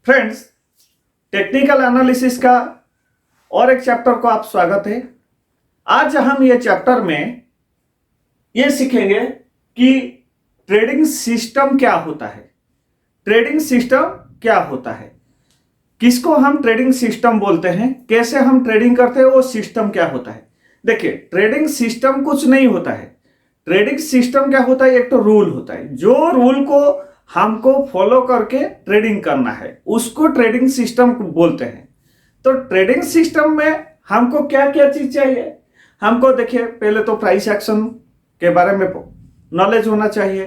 Friends, technical analysis का और एक चैप्टर को आप स्वागत है। आज हम ये चैप्टर में ये सीखेंगे कि ट्रेडिंग सिस्टम क्या होता है। ट्रेडिंग सिस्टम क्या होता है, किसको हम ट्रेडिंग सिस्टम बोलते हैं, कैसे हम ट्रेडिंग करते हैं, वो सिस्टम क्या होता है। देखिए, ट्रेडिंग सिस्टम कुछ नहीं होता है। ट्रेडिंग सिस्टम क्या होता है, एक तो रूल होता है। जो रूल को हमको फॉलो करके ट्रेडिंग करना है उसको ट्रेडिंग सिस्टम बोलते हैं। तो ट्रेडिंग सिस्टम में हमको क्या क्या चीज चाहिए, हमको देखिए पहले तो प्राइस एक्शन के बारे में नॉलेज होना चाहिए।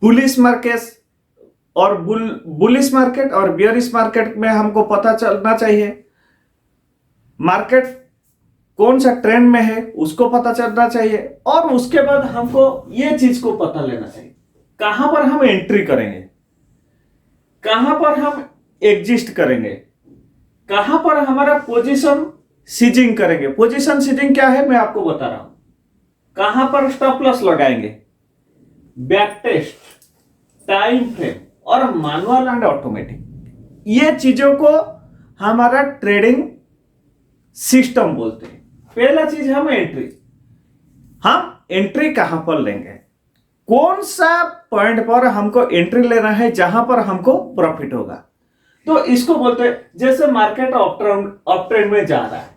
बुलिश मार्केट और बियरिश मार्केट में हमको पता चलना चाहिए। मार्केट कौन सा ट्रेंड में है उसको पता चलना चाहिए। और उसके बाद हमको ये चीज को पता लेना चाहिए, कहां पर हम एंट्री करेंगे, कहां पर हम एग्जिस्ट करेंगे, कहां पर हमारा पोजीशन सीजिंग करेंगे। पोजीशन सीजिंग क्या है मैं आपको बता रहा हूं। कहां पर स्टॉप लॉस लगाएंगे, बैक टेस्ट, टाइम फ्रेम और मैनुअल एंड ऑटोमेटिक, ये चीजों को हमारा ट्रेडिंग सिस्टम बोलते हैं। पहला चीज हम एंट्री कहां पर लेंगे, कौन सा पॉइंट पर हमको एंट्री लेना है जहां पर हमको प्रॉफिट होगा। तो इसको बोलते हैं, जैसे मार्केट अप ट्रेंड में जा रहा है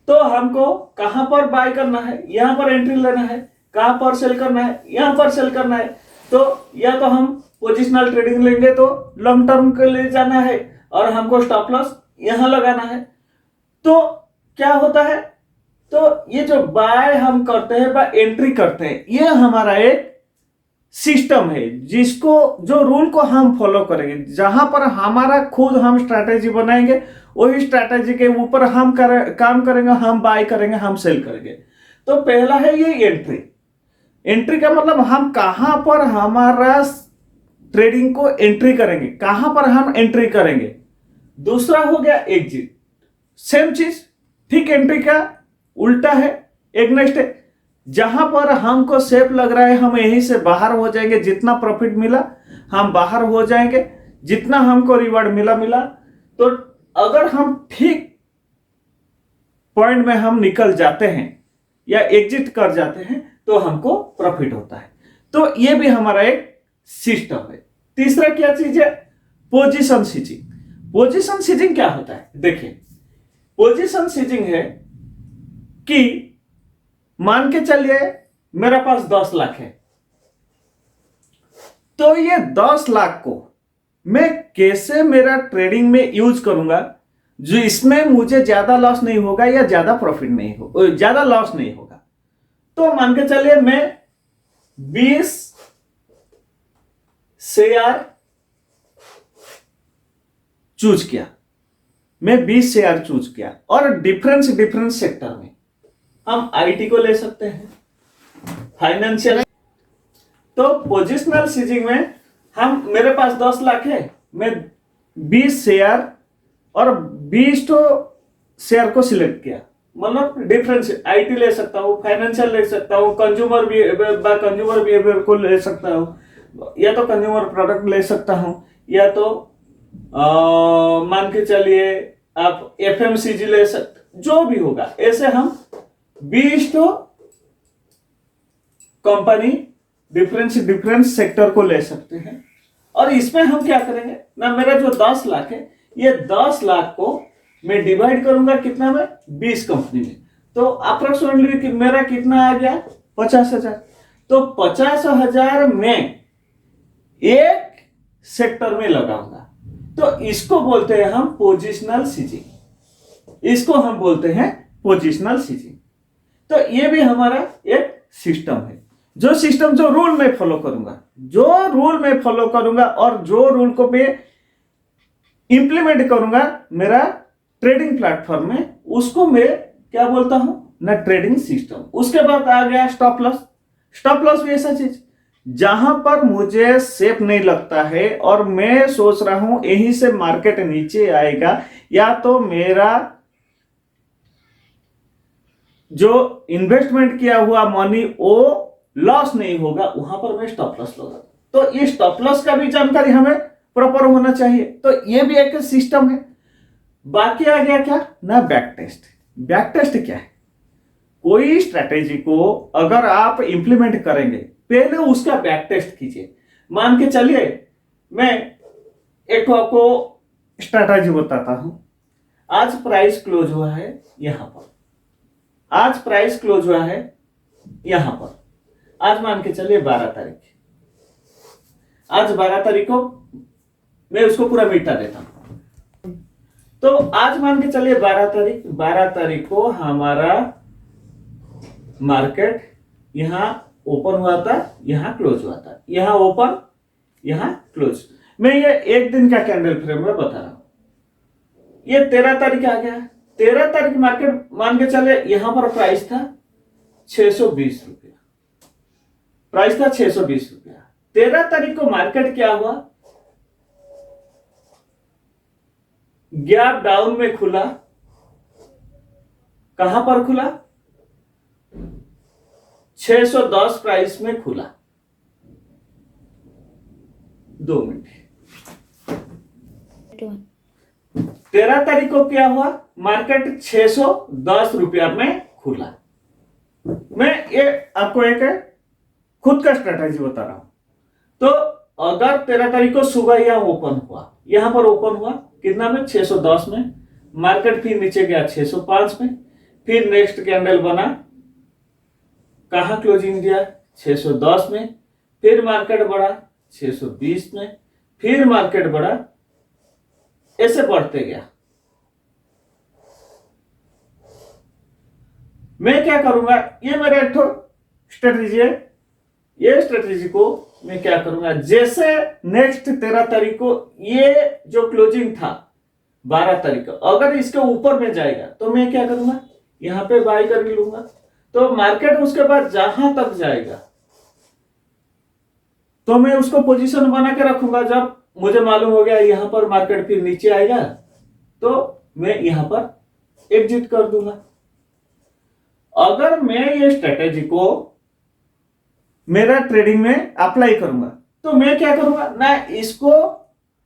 तो हमको कहां पर बाय करना है, यहां पर एंट्री लेना है, कहां पर सेल करना है, यहां पर सेल करना है। तो या तो हम पोजिशनल ट्रेडिंग लेंगे तो लॉन्ग टर्म के लिए जाना है और हमको स्टॉप लॉस यहां लगाना है। तो क्या होता है, तो ये जो बाय हम करते हैं बाय एंट्री करते हैं, ये हमारा एक सिस्टम है जिसको जो रूल को हम फॉलो करेंगे। जहां पर हमारा खुद हम स्ट्रैटेजी बनाएंगे, वही स्ट्रैटेजी के ऊपर हम काम करेंगे, हम बाय करेंगे, हम सेल करेंगे। तो पहला है ये एंट्री। एंट्री का मतलब हम कहां पर हमारा ट्रेडिंग को एंट्री करेंगे, कहां पर हम एंट्री करेंगे। दूसरा हो गया एग्जिट। सेम चीज, ठीक एंट्री का उल्टा है। एक नेक्स्ट है, जहां पर हमको सेफ लग रहा है हम यहीं से बाहर हो जाएंगे, जितना प्रॉफिट मिला हम बाहर हो जाएंगे, जितना हमको रिवार्ड मिला। तो अगर हम ठीक पॉइंट में हम निकल जाते हैं या एग्जिट कर जाते हैं तो हमको प्रॉफिट होता है। तो ये भी हमारा एक सिस्टम है। तीसरा क्या चीज है, पोजीशन सीजिंग। पोजीशन सीजिंग क्या होता है, देखिए पोजीशन सीजिंग है कि मान के चलिए मेरा पास 10 लाख है, तो ये 10 लाख को मैं कैसे मेरा ट्रेडिंग में यूज करूंगा जो इसमें मुझे ज्यादा लॉस नहीं होगा या ज्यादा प्रॉफिट नहीं होगा, ज्यादा लॉस नहीं होगा। तो मान के चलिए मैं 20 शेयर चूज किया, मैं 20 शेयर चूज किया और डिफरेंट सेक्टर में हम आईटी को ले सकते हैं, फाइनेंशियल। तो पोजिशनल सीजिंग में हम मेरे पास 10 लाख है, मैं 20 शेयर और 20 तो शेयर को सिलेक्ट किया, मतलब डिफरेंट आईटी ले सकता हूं, फाइनेंशियल ले सकता हूं, कंज्यूमर बिहेवियर को ले सकता हूं, या तो कंज्यूमर प्रोडक्ट ले सकता हूं, या तो मान के चलिए आप एफएमसीजी ले सकते, जो भी होगा। ऐसे हम 20 तो कंपनी डिफरेंट सेक्टर को ले सकते हैं। और इसमें हम क्या करेंगे ना, मेरा जो 10 लाख है ये 10 लाख को मैं डिवाइड करूंगा कितना में, 20 कंपनी में। तो अप्रोक्सीमेटली मेरा कितना आ गया, 50,000। तो 50,000 में एक सेक्टर में लगाऊंगा। तो इसको बोलते हैं हम पोजिशनल सीजिंग, इसको हम बोलते हैं पोजिशनल सीजिंग। तो ये भी हमारा एक सिस्टम है। जो रूल में फॉलो करूंगा और जो रूल को मैं इंप्लीमेंट करूंगा मेरा ट्रेडिंग प्लेटफॉर्म में, उसको मैं क्या बोलता हूं ना, ट्रेडिंग सिस्टम। उसके बाद आ गया स्टॉप लॉस। स्टॉप लॉस भी ऐसा चीज जहां पर मुझे सेफ नहीं लगता है और मैं सोच रहा हूं यहीं से मार्केट नीचे आएगा या तो मेरा जो इन्वेस्टमेंट किया हुआ मनी वो लॉस नहीं होगा, वहां पर मैं स्टॉप लॉस लगा। तो ये स्टॉप लॉस का भी जानकारी हमें प्रॉपर होना चाहिए। तो ये भी एक सिस्टम है। बाकी आ गया क्या ना, बैक टेस्ट। बैक टेस्ट क्या है? कोई स्ट्रेटेजी को अगर आप इंप्लीमेंट करेंगे, पहले उसका बैक टेस्ट कीजिए। मान के चलिए मैं एक आपको स्ट्रेटेजी बताता हूं। आज प्राइस क्लोज हुआ है यहां पर, आज प्राइस क्लोज हुआ है यहां पर। आज मान के चलिए 12 तारीख, आज 12 तारीख को मैं उसको पूरा मिटा देता हूं। तो आज मान के चलिए 12 तारीख को हमारा मार्केट यहां ओपन हुआ था, यहां क्लोज हुआ था, यहां ओपन यहां क्लोज। मैं ये एक दिन का कैंडल फ्रेम में बता रहा हूं। ये 13 तारीख आ गया। 13 तारीख मार्केट मान के चले यहां पर प्राइस था 620 रुपया, प्राइस था 620 रुपया। 13 तारीख को मार्केट क्या हुआ, गैप डाउन में खुला। कहां पर खुला? 610 प्राइस में खुला। 2 मिनट। 13 तारीख को क्या हुआ, मार्केट 610 रुपया में खुला। मैं ये आपको एक खुद का स्ट्रेटेजी बता रहा हूं। तो अगर 13 तारीख को सुबह यहां ओपन हुआ, यहां पर ओपन हुआ कितना में, 610 में। मार्केट फिर नीचे गया 605 में, फिर नेक्स्ट कैंडल बना, कहां क्लोजिंग दिया 610 में, फिर मार्केट बढ़ा 620 में, फिर मार्केट बढ़ा, ऐसे बढ़ते गया। मैं क्या करूंगा, ये मेरा एक स्ट्रेटेजी है। ये स्ट्रेटेजी को मैं क्या करूंगा, जैसे नेक्स्ट 13 तारीख को ये जो क्लोजिंग था 12 तारीख को, अगर इसके ऊपर में जाएगा तो मैं क्या करूंगा, यहां पे बाय कर लूंगा। तो मार्केट उसके बाद जहां तक जाएगा तो मैं उसको पोजीशन बना के रखूंगा। जब मुझे मालूम हो गया यहां पर मार्केट फिर नीचे आएगा तो मैं यहां पर एग्जिट कर दूंगा। अगर मैं ये स्ट्रेटेजी को मेरा ट्रेडिंग में अप्लाई करूंगा तो मैं क्या करूंगा ना, इसको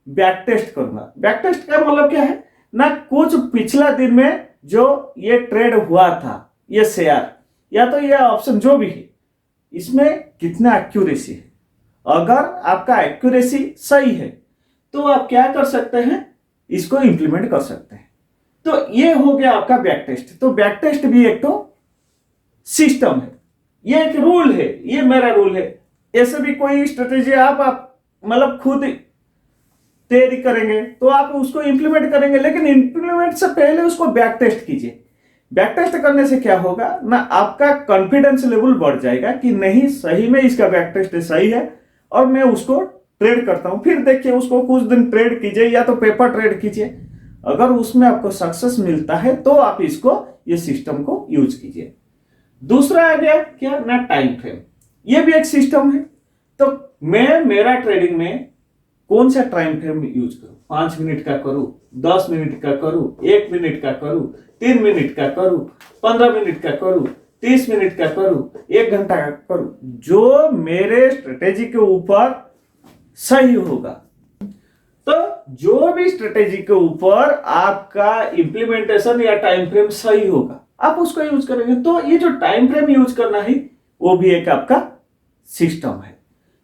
बैक टेस्ट करूंगा। बैक टेस्ट का मतलब क्या है ना, कुछ पिछला दिन में जो ये ट्रेड हुआ था, ये शेयर या तो ये ऑप्शन जो भी है, इसमें कितना एक्यूरेसी है। अगर आपका एक्यूरेसी सही है तो आप क्या कर सकते हैं, इसको इंप्लीमेंट कर सकते हैं। तो ये हो गया आपका बैक टेस्ट। तो बैक टेस्ट भी एक तो सिस्टम है, ये एक रूल है, ये मेरा रूल है। ऐसे भी कोई स्ट्रेटेजी आप मतलब खुद तैयारी करेंगे तो आप उसको इंप्लीमेंट करेंगे, लेकिन इंप्लीमेंट से पहले उसको बैक टेस्ट कीजिए। बैक टेस्ट करने से क्या होगा ना, आपका कॉन्फिडेंस लेवल बढ़ जाएगा कि नहीं सही में इसका बैक टेस्ट सही है और मैं उसको ट्रेड करता हूं। फिर देखिए उसको कुछ दिन ट्रेड कीजिए या तो पेपर ट्रेड कीजिए। अगर उसमें आपको सक्सेस मिलता है तो आप इसको ये सिस्टम को यूज कीजिए। दूसरा आ गया क्या ना, टाइम फ्रेम। ये भी एक सिस्टम है। तो मैं मेरा ट्रेडिंग में कौन सा टाइम फ्रेम यूज करूं, 5 मिनट का करूं, 10 मिनट का करूं, 1 मिनट का करूं, 3 मिनट का करूं, 15 मिनट का करूं, 30 मिनट का करूं, 1 घंटा का करूं, जो मेरे स्ट्रेटेजी के ऊपर सही होगा। तो जो भी स्ट्रेटेजी के ऊपर आपका इंप्लीमेंटेशन या टाइम फ्रेम सही होगा आप उसको यूज करेंगे। तो ये जो टाइम फ्रेम यूज करना है वो भी एक आपका सिस्टम है।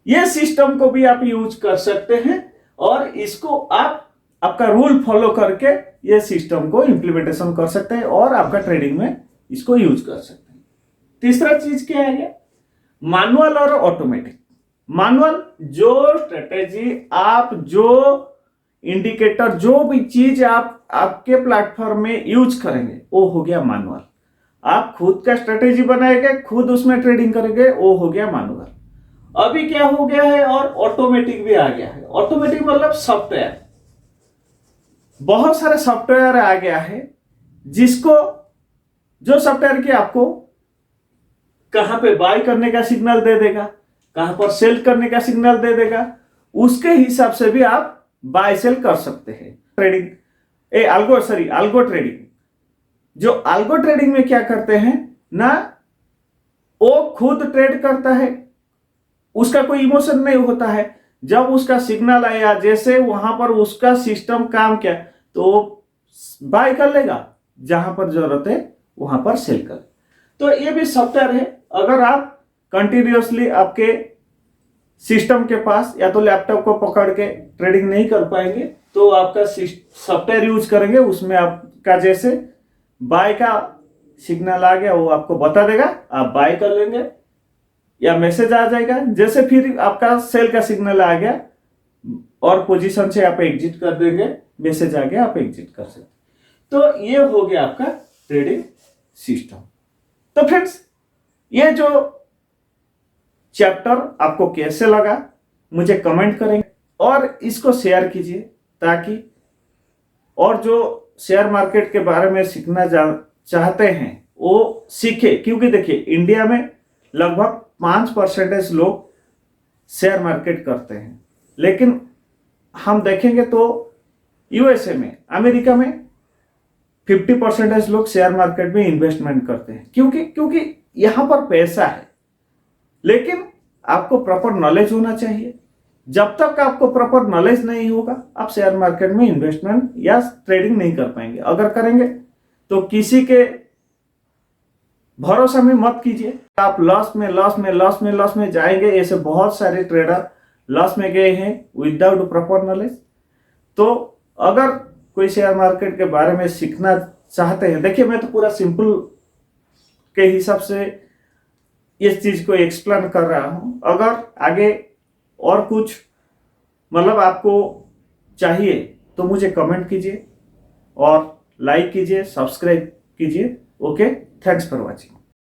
ये सिस्टम को भी आप यूज कर सकते हैं और इसको आप आपका रूल फॉलो करके ये सिस्टम को इंप्लीमेंटेशन कर सकते हैं और आपका ट्रेडिंग में इसको यूज कर सकते हैं। तीसरा चीज क्या है, मैनुअल और ऑटोमेटिक। मैनुअल जो स्ट्रेटेजी आप जो इंडिकेटर जो भी चीज आप आपके प्लेटफॉर्म में यूज करेंगे वो हो गया मैनुअल। आप खुद का स्ट्रेटेजी बनाएंगे, खुद उसमें ट्रेडिंग करेंगे, वो हो गया मैनुअल। अभी क्या हो गया है और ऑटोमेटिक भी आ गया है। ऑटोमेटिक मतलब सॉफ्टवेयर, बहुत सारे सॉफ्टवेयर आ गया है जिसको जो सॉफ्टवेयर की आपको कहां पे बाय करने का सिग्नल दे देगा, कहां पर सेल करने का सिग्नल दे देगा, उसके हिसाब से भी आप बाय सेल कर सकते हैं। ट्रेडिंग अल्गो ट्रेडिंग, जो अल्गो ट्रेडिंग में क्या करते हैं ना, वो खुद ट्रेड करता है, उसका कोई इमोशन नहीं होता है। जब उसका सिग्नल आया, जैसे वहां पर उसका सिस्टम काम किया, तो बाय कर लेगा, जहां पर जरूरत है वहां पर सेल कर। तो ये भी सॉफ्टवेयर है। अगर आप कंटिन्यूअसली आपके सिस्टम के पास या तो लैपटॉप को पकड़ के ट्रेडिंग नहीं कर पाएंगे, तो आपका सॉफ्टवेयर यूज करेंगे, उसमें आपका जैसे बाय का सिग्नल आ गया वो आपको बता देगा, आप बाय कर लेंगे, या मैसेज आ जाएगा, जैसे फिर आपका सेल का सिग्नल आ गया और पोजीशन से आप एग्जिट कर देंगे, मैसेज आ गया, आप एग्जिट कर सकते। तो ये हो गया आपका ट्रेडिंग सिस्टम। तो फ्रेंड्स, ये जो चैप्टर आपको कैसे लगा मुझे कमेंट करेंगे और इसको शेयर कीजिए, ताकि और जो शेयर मार्केट के बारे में सीखना चाहते हैं वो सीखे। क्योंकि देखिए, इंडिया में लगभग 5% लोग शेयर मार्केट करते हैं, लेकिन हम देखेंगे तो यूएसए में, अमेरिका में 50% लोग शेयर मार्केट में इन्वेस्टमेंट करते हैं। क्योंकि यहां पर पैसा है, लेकिन आपको प्रॉपर नॉलेज होना चाहिए। जब तक आपको प्रॉपर नॉलेज नहीं होगा, आप शेयर मार्केट में इन्वेस्टमेंट या ट्रेडिंग नहीं कर पाएंगे। अगर करेंगे तो किसी के भरोसा में मत कीजिए, आप लॉस में जाएंगे। ऐसे बहुत सारे ट्रेडर लॉस में गए हैं विदाउट प्रॉपर नॉलेज। तो अगर कोई शेयर मार्केट के बारे में सीखना चाहते हैं, देखिए मैं तो पूरा सिंपल के हिसाब से इस चीज को एक्सप्लेन कर रहा हूं। अगर आगे और कुछ मतलब आपको चाहिए तो मुझे कमेंट कीजिए और लाइक कीजिए, सब्सक्राइब कीजिए। Okay, thanks for watching.